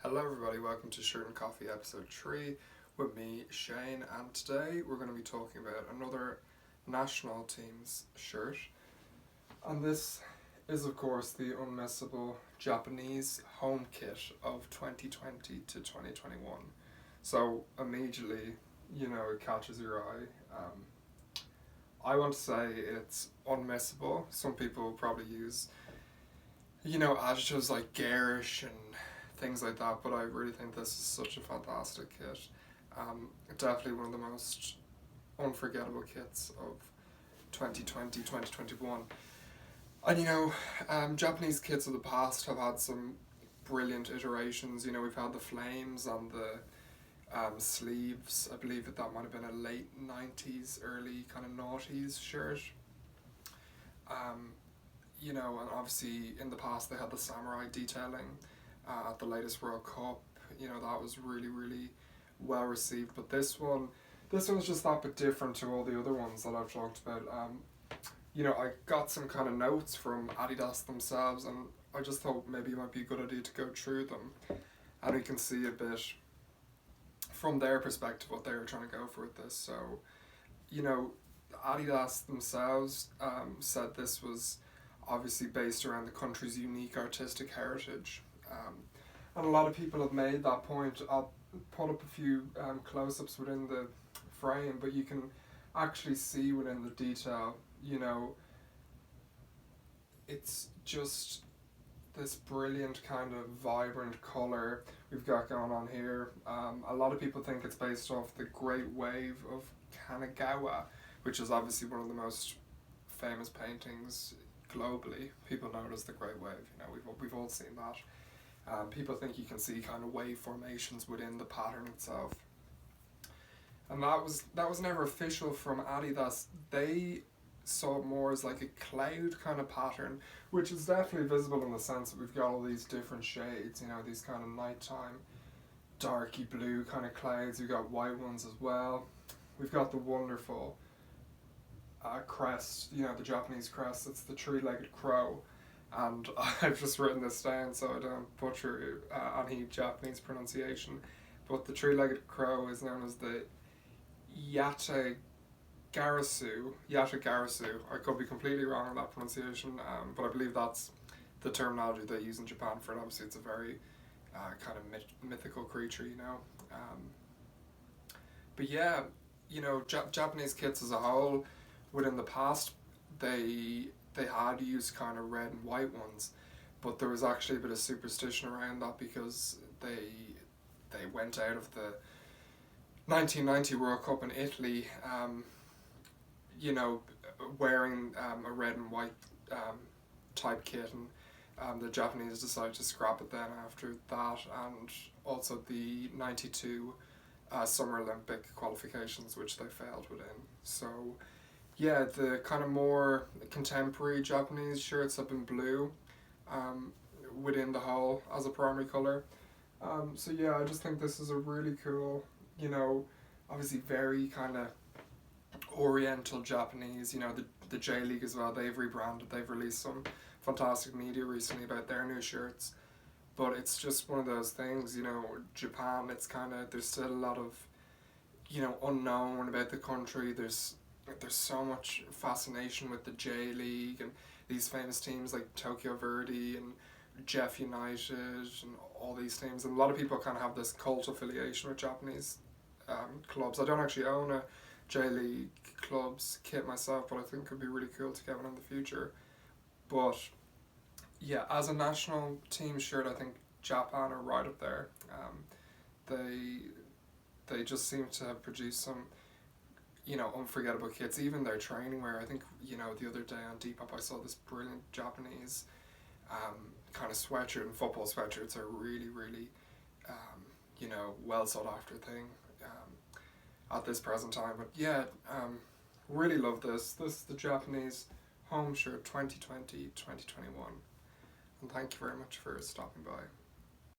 Hello everybody, welcome to Shirt and Coffee episode 3 with me, Shane, and today we're going to be talking about another national team's shirt, and this is of course the unmissable Japanese home kit of 2020 to 2021. So immediately, it catches your eye. I want to say it's unmissable. Some people probably use, adjectives like garish and things like that, but I really think this is such a fantastic kit. Definitely one of the most unforgettable kits of 2020, 2021. And Japanese kits of the past have had some brilliant iterations. We've had the flames on the sleeves. I believe that might have been a late 90s, early kind of noughties shirt. And obviously in the past they had the samurai detailing at the latest World Cup. That was really, really well received. But this one is just that bit different to all the other ones that I've talked about. I got some kind of notes from Adidas themselves, and I just thought maybe it might be a good idea to go through them, and we can see a bit from their perspective what they were trying to go for with this. So, Adidas themselves said this was obviously based around the country's unique artistic heritage. And a lot of people have made that point. I'll put up a few close-ups within the frame, but you can actually see within the detail, it's just this brilliant kind of vibrant colour we've got going on here. A lot of people think it's based off the Great Wave of Kanagawa, which is obviously one of the most famous paintings globally. People know it as the Great Wave. We've all seen that. People think you can see kind of wave formations within the pattern itself, and that was never official from Adidas. They saw it more as like a cloud kind of pattern, which is definitely visible in the sense that we've got all these different shades. These kind of nighttime darky blue kind of clouds. We've got white ones as well. We've got the wonderful crest, the Japanese crest. It's the three-legged crow. And I've just written this down so I don't butcher any Japanese pronunciation. But the three-legged crow is known as the Yatagarasu. I could be completely wrong on that pronunciation, but I believe that's the terminology they use in Japan for it. Obviously, it's a very kind of mythical creature, But yeah, Japanese kits as a whole, within the past, they had used kind of red and white ones, but there was actually a bit of superstition around that because they went out of the 1990 World Cup in Italy, wearing a red and white type kit, and the Japanese decided to scrap it then after that, and also the 92 Summer Olympic qualifications, which they failed within. So yeah, the kind of more contemporary Japanese shirts have been blue within the whole as a primary colour. So yeah, I just think this is a really cool, obviously very kind of oriental Japanese. The J-League as well, they've rebranded, they've released some fantastic media recently about their new shirts. But it's just one of those things, Japan, it's kind of, there's still a lot of, unknown about the country. There's so much fascination with the J-League and these famous teams like Tokyo Verdy and Jeff United and all these teams. And a lot of people kind of have this cult affiliation with Japanese clubs. I don't actually own a J-League club's kit myself, but I think it could be really cool to get one in the future. But yeah, as a national team shirt, I think Japan are right up there. They just seem to have produced some unforgettable kits. Even their training wear, I think, the other day on Depop I saw this brilliant Japanese kind of sweatshirt, and football sweatshirts are really, really, well sought after thing at this present time. But yeah, really love this. This is the Japanese home shirt 2020-2021. And thank you very much for stopping by.